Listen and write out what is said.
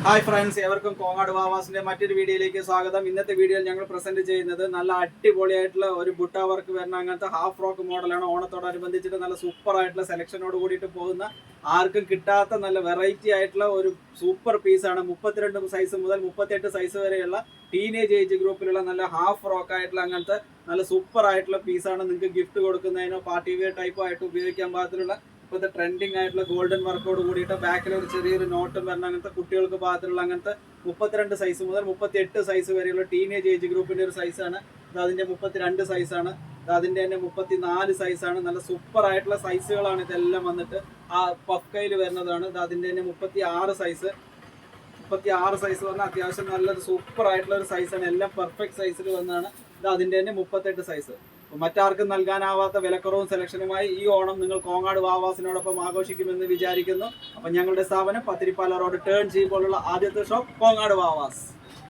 Hi friends, എവർക്കും Kongad വാവാസിന്റെ മറ്റൊരു വീഡിയോയിലേക്ക് സ്വാഗതം. ഇന്നത്തെ വീഡിയോയിൽ ഞങ്ങൾ പ്രസന്റ് ചെയ്യുന്നത് നല്ല അടിപൊളിയായിട്ടുള്ള ഒരു ബുട്ട വർക്ക് വരുന്ന അങ്ങനത്തെ ഹാഫ് ഫ്രോക്ക് മോഡലാണ്. ഓണത്തോടനുബന്ധിച്ചിട്ട് നല്ല സൂപ്പർ ആയിട്ടുള്ള സെലക്ഷനോട് കൂടിയിട്ട് പോകുന്ന, ആർക്കും കിട്ടാത്ത നല്ല വെറൈറ്റി ആയിട്ടുള്ള ഒരു സൂപ്പർ പീസാണ്. 32 സൈസ് മുതൽ 38 സൈസ് വരെയുള്ള ടീനേജ് ഏജ് ഗ്രൂപ്പിലുള്ള നല്ല ഹാഫ് ഫ്രോക്ക് ആയിട്ടുള്ള അങ്ങനത്തെ നല്ല സൂപ്പർ ആയിട്ടുള്ള പീസാണ്. നിങ്ങൾക്ക് ഗിഫ്റ്റ് കൊടുക്കുന്നതിനോ പാർട്ടി വെയർ ടൈപ്പോ ആയിട്ട് ഉപയോഗിക്കാൻ പാകത്തിലുള്ള ഇപ്പോഴത്തെ ട്രെൻഡിങ് ആയിട്ടുള്ള ഗോൾഡൻ വർക്കോട് കൂടിയിട്ട് ബാക്കിൽ ഒരു ചെറിയൊരു നോട്ടും വരുന്ന അങ്ങനത്തെ കുട്ടികൾക്ക് പാകത്തിലുള്ള അങ്ങനത്തെ 32 സൈസ് മുതൽ 38 സൈസ് വരെയുള്ള ടീനേജ് ഏജ് ഗ്രൂപ്പിന്റെ ഒരു സൈസാണ്. അതിന്റെ 32 സൈസാണ്. അതിന്റെ തന്നെ 34 സൈസാണ്. നല്ല സൂപ്പർ ആയിട്ടുള്ള സൈസുകളാണ് ഇതെല്ലാം വന്നിട്ട്. ആ പഫ്കയിൽ വരുന്നതാണ്. അതിന്റെ തന്നെ 36 സൈസ്. 36 സൈസ് പറഞ്ഞാൽ അത്യാവശ്യം നല്ലൊരു സൂപ്പർ ആയിട്ടുള്ള ഒരു സൈസാണ്. എല്ലാം പെർഫെക്റ്റ് സൈസിൽ വന്നതാണ്. അതിന്റെ തന്നെ 38 സൈസ്. മറ്റാർക്കും നൽകാനാവാത്ത വിലക്കുറവും സെലക്ഷനുമായി ഈ ഓണം നിങ്ങൾ കോങ്ങാട് വാവാസിനോടൊപ്പം ആഘോഷിക്കുമെന്ന് വിചാരിക്കുന്നു. അപ്പം ഞങ്ങളുടെ സ്ഥാപനം പത്തിരിപ്പാല റോഡ് ടേൺ ചെയ്യുമ്പോഴുള്ള ആദ്യത്തെ ഷോപ്പ് കോങ്ങാട് വാവാസ്.